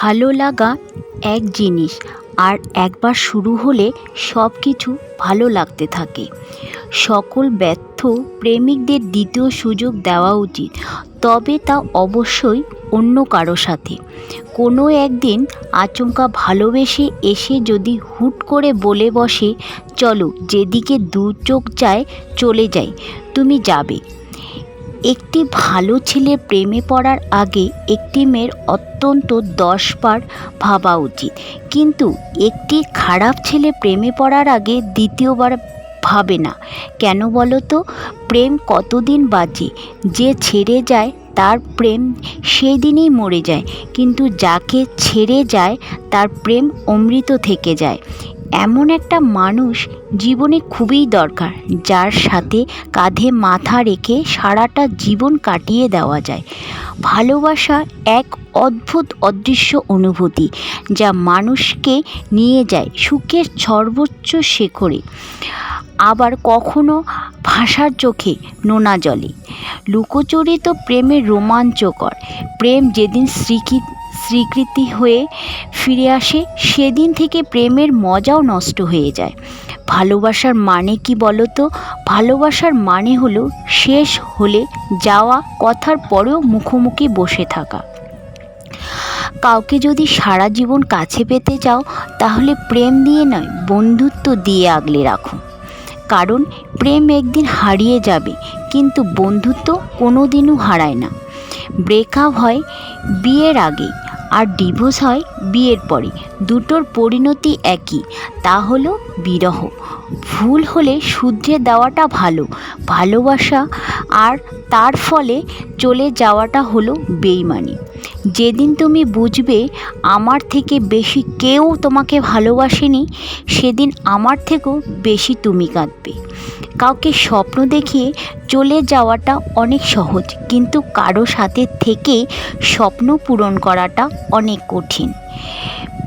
ভালো লাগা এক জিনিস, আর একবার শুরু হলে সব কিছু ভালো লাগতে থাকে। সকল ব্যর্থ প্রেমিকদের দ্বিতীয় সুযোগ দেওয়া উচিত, তবে তা অবশ্যই অন্য কারো সাথে। কোনো একদিন আচমকা ভালোবেসে এসে যদি হুট করে বলে বসে, চলো যেদিকে দু চোখ যায় চলে যাই, তুমি যাবে? একটি ভালো ছেলে প্রেমে পড়ার আগে একটি মেয়ের অন্তত 10 বার ভাবা উচিত, কিন্তু একটি খারাপ ছেলে প্রেমে পড়ার আগে দ্বিতীয়বার ভাবে না। কেন বলো তো? প্রেম কতদিন বাঁচে? যে ছেড়ে যায় তার প্রেম সেই দিনই মরে যায়, কিন্তু যাকে ছেড়ে যায় তার প্রেম অমৃত থেকে যায়। এমন একটা মানুষ জীবনে খুবই দরকার, যার সাথে কাঁধে মাথা রেখে সারাটা জীবন কাটিয়ে দেওয়া যায়। ভালোবাসা এক অদ্ভুত অদৃশ্য অনুভূতি, যা মানুষকে নিয়ে যায় সুখের সর্বোচ্চ শিখরে, আবার কখনো ভাষার চোখে নোনা জলে। লুকোচুরিত প্রেমের রোমাঞ্চকর প্রেম যেদিন স্বীকৃতি হয়ে ফিরে আসে, সেদিন থেকে প্রেমের মজাও নষ্ট হয়ে যায়। ভালোবাসার মানে কি বলো তো? ভালোবাসার মানে হলো শেষ হলে যাওয়া কথার পরেও মুখোমুখি বসে থাকা। কাউকে যদি সারা জীবন কাছে পেতে চাও, তাহলে প্রেম দিয়ে নয়, বন্ধুত্ব দিয়ে আগলে রাখো। কারণ প্রেম একদিন হারিয়ে যাবে, কিন্তু বন্ধুত্ব কোনো দিনও হারায় না। ব্রেকআপ হয় বিয়ের আগে, আর ডিভোর্স হয় বিয়ের পরে। দুটোর পরিণতি একই, তা হলো বিরহ। ভুল হলে শুধরে দেওয়াটা ভালো। ভালোবাসা আর তার ফলে চলে যাওয়াটা হলো বেইমানি। যেদিন তুমি বুঝবে আমার থেকে বেশি কেউ তোমাকে ভালোবাসেনি, সেদিন আমার থেকেও বেশি তুমি কাঁদবে। কাউকে স্বপ্ন দেখিয়ে চলে যাওয়াটা অনেক সহজ, কিন্তু কারো সাথে থেকে স্বপ্ন পূরণ করাটা অনেক কঠিন।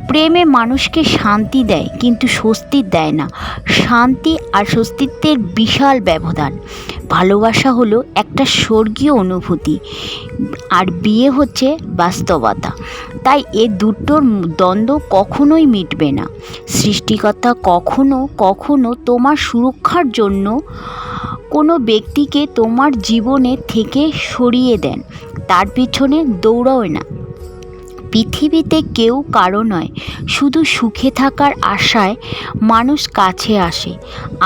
প্রেমে মানুষকে শান্তি দেয়, কিন্তু স্বস্তি দেয় না। শান্তি আর স্বস্তিত্বের বিশাল ব্যবধান। ভালোবাসা হলো একটা স্বর্গীয় অনুভূতি, আর বিয়ে হচ্ছে বাস্তবতা। তাই এ দুটোর দ্বন্দ্ব কখনোই মিটবে না। সৃষ্টিকর্তা কখনো কখনো তোমার সুরক্ষার জন্য কোনো ব্যক্তিকে তোমার জীবনে থেকে সরিয়ে দেন, তার পিছনে দৌড়াও না। পৃথিবীতে কেউ কারো নয়, শুধু সুখে থাকার আশায় মানুষ কাছে আসে,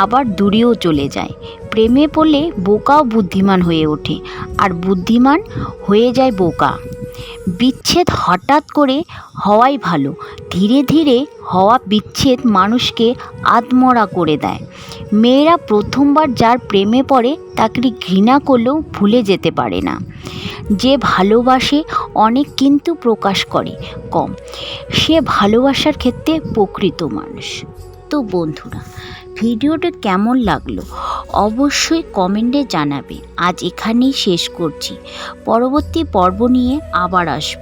আবার দূরেও চলে যায়। প্রেমে পড়লে বোকাও বুদ্ধিমান হয়ে ওঠে, আর বুদ্ধিমান হয়ে যায় বোকা। বিচ্ছেদ হঠাৎ করে হওয়াই ভালো। ধীরে ধীরে হওয়া বিচ্ছেদ মানুষকে আধমরা করে দেয়। মেয়েরা প্রথমবার যার প্রেমে পড়ে তাকে ঘৃণা করলেও ভুলে যেতে পারে না। যে ভালোবাসে অনেক কিন্তু প্রকাশ করে কম, সে ভালোবাসার ক্ষেত্রে প্রকৃত মানুষ। তো বন্ধুরা, ভিডিওটা কেমন লাগলো অবশ্যই কমেন্টে জানাবে। আজ এখানেই শেষ করছি, পরবর্তী পর্ব নিয়ে আবার আসব।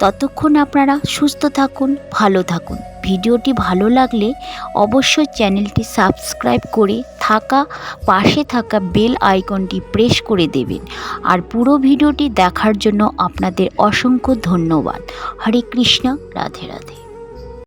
ততক্ষণ আপনারা সুস্থ থাকুন, ভালো থাকুন। ভিডিওটি ভালো লাগলে অবশ্যই চ্যানেলটি সাবস্ক্রাইব করে পাশে থাকা বেল আইকনটি প্রেস করে দেবেন। আর পুরো ভিডিওটি দেখার জন্য আপনাদের অসংখ্য ধন্যবাদ। হরে কৃষ্ণ, রাধে রাধে।